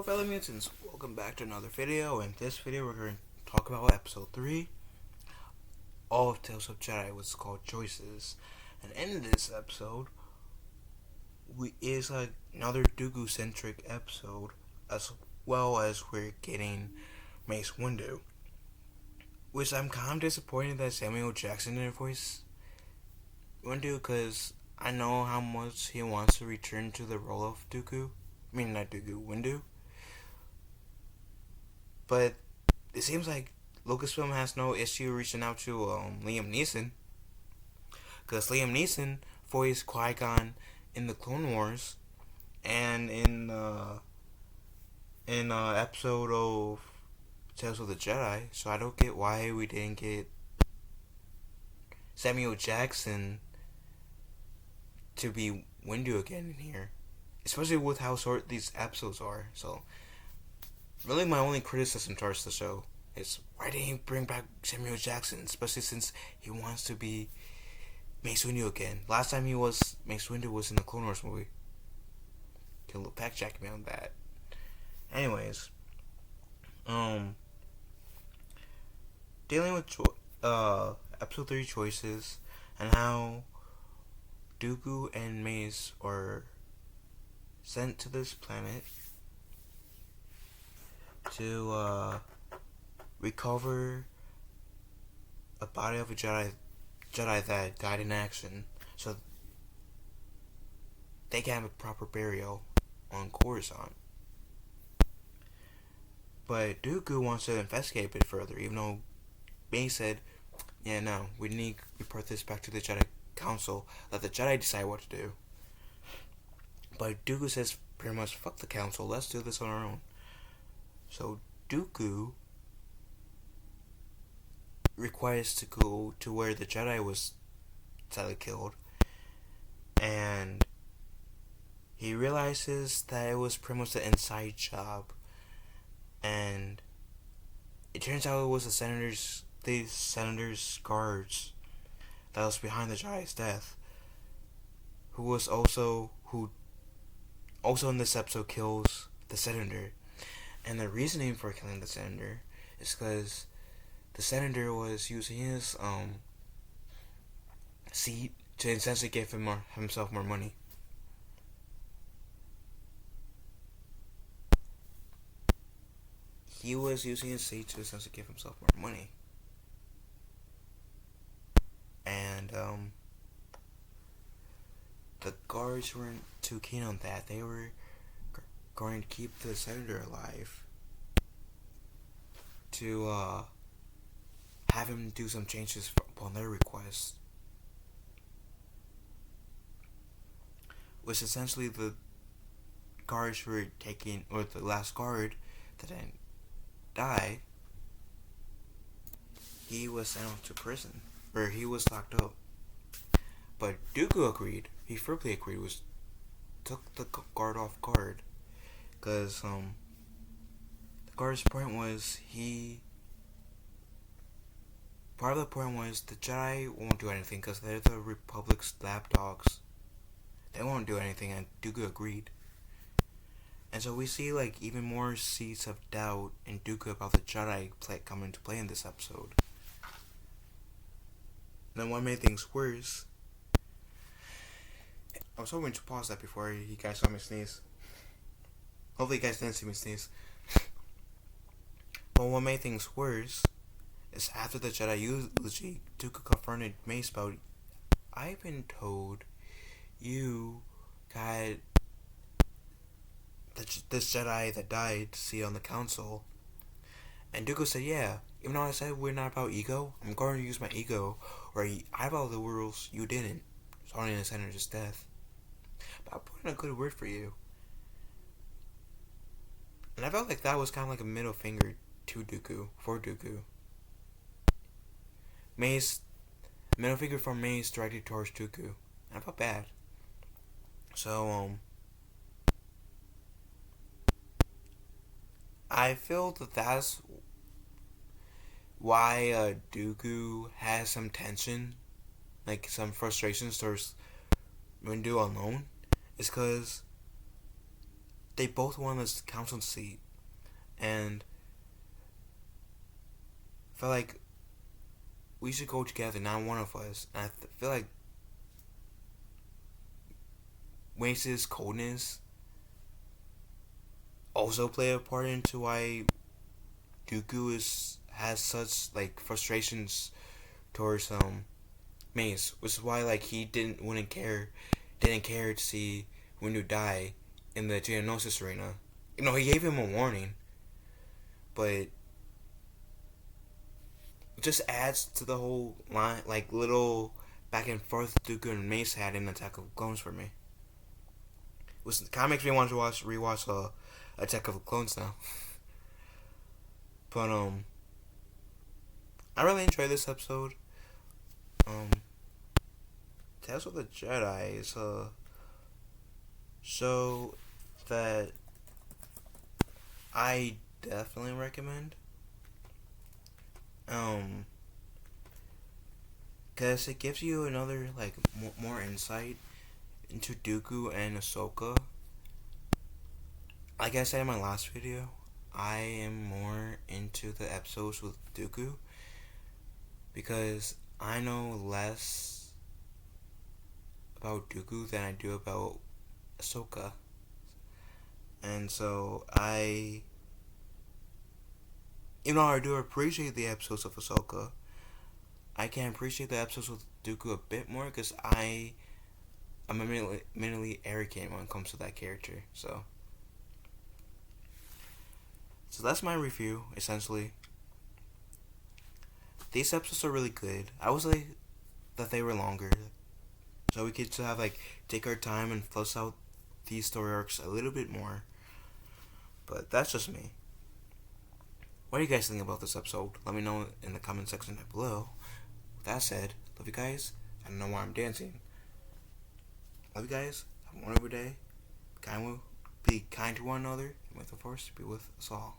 Hello fellow mutants, welcome back to another video. In this video we're going to talk about episode 3 of Tales of Jedi, which is called Choices. And in this episode, is another Dooku centric episode, as well as we're getting Mace Windu. Which I'm kind of disappointed that Samuel Jackson didn't voice Windu, because I know how much he wants to return to the role of Dooku. I mean, not Dooku, Windu. But it seems like Lucasfilm has no issue reaching out to Liam Neeson, because Liam Neeson voiced Qui-Gon in the Clone Wars and in episode of Tales of the Jedi. So I don't get why we didn't get Samuel Jackson to be Windu again in here, especially with how short these episodes are. So really, my only criticism towards the show is why didn't he bring back Samuel Jackson, especially since he wants to be Mace Windu again. Last time he was Mace Windu was in the Clone Wars movie. Can fact check me on that. Anyways, dealing with episode 3 choices and how Dooku and Mace are sent to this planet to recover a body of a Jedi that died in action, so they can have a proper burial on Coruscant. But Dooku wants to investigate a bit further, even though Mace said, "Yeah, no, we need to report this back to the Jedi Council. Let the Jedi decide what to do." But Dooku says pretty much, "Fuck the Council. Let's do this on our own." So Dooku requires to go to where the Jedi was sadly killed, and he realizes that it was pretty much the inside job, and it turns out it was the senator's guards that was behind the Jedi's death, who also in this episode kills the senator. And the reasoning for killing the senator is because the senator was using his seat to essentially give himself more money. He was using his seat to essentially give himself more money. And the guards weren't too keen on that. They were going to keep the senator alive to have him do some changes upon their request, which essentially the guards were taking, or the last guard that didn't die, he was sent off to prison, or he was locked up. But Dooku agreed. He firmly agreed. Took the guard off guard, because the guard's point was part of the point was the Jedi won't do anything because they're the Republic's lapdogs. They won't do anything, and Dooku agreed. And so we see even more seeds of doubt in Dooku about the Jedi come into play in this episode. And then what made things worse, I was hoping to pause that before you guys saw me sneeze. Hopefully you guys didn't see me sneeze. But what made things worse is after the Jedi eulogy, Dooku confronted Mace about, "I've been told you got this Jedi that died to see on the council." And Dooku said, "Yeah, even though I said we're not about ego, I'm going to use my ego, or I followed the rules you didn't, starting the senator's death. But I'll put in a good word for you." And I felt like that was kind of like a middle finger to Dooku, for Dooku. Middle finger from Mace directed towards Dooku. I felt bad. So, I feel that that's why Dooku has some tension, some frustrations towards Windu alone, is because they both won this council seat, and I feel like we should go together, not one of us. And I feel like Mace's coldness also play a part into why Dooku has such like frustrations towards Mace, which is why like he didn't care to see Windu die in the Geonosis arena. You know, he gave him a warning, but it just adds to the whole line, like little back and forth Dooku and Mace had in Attack of Clones for me. Which kind of makes me want to rewatch Attack of the Clones now. But I really enjoyed this episode. Tales of the Jedi is a show that I definitely recommend. Cause it gives you another like more insight into Dooku and Ahsoka. Like I said in my last video, I am more into the episodes with Dooku because I know less about Dooku than I do about Ahsoka. And so even though I do appreciate the episodes of Ahsoka, I can appreciate the episodes with Dooku a bit more because I'm mentally arrogant when it comes to that character. So that's my review, essentially. These episodes are really good. I would say that they were longer, so we could have like take our time and flesh out these story arcs a little bit more. But that's just me. What do you guys think about this episode? Let me know in the comment section down below. With that said, love you guys. I don't know why I'm dancing. Love you guys. Have a wonderful day. Be kind to one another, and may the force be with us all.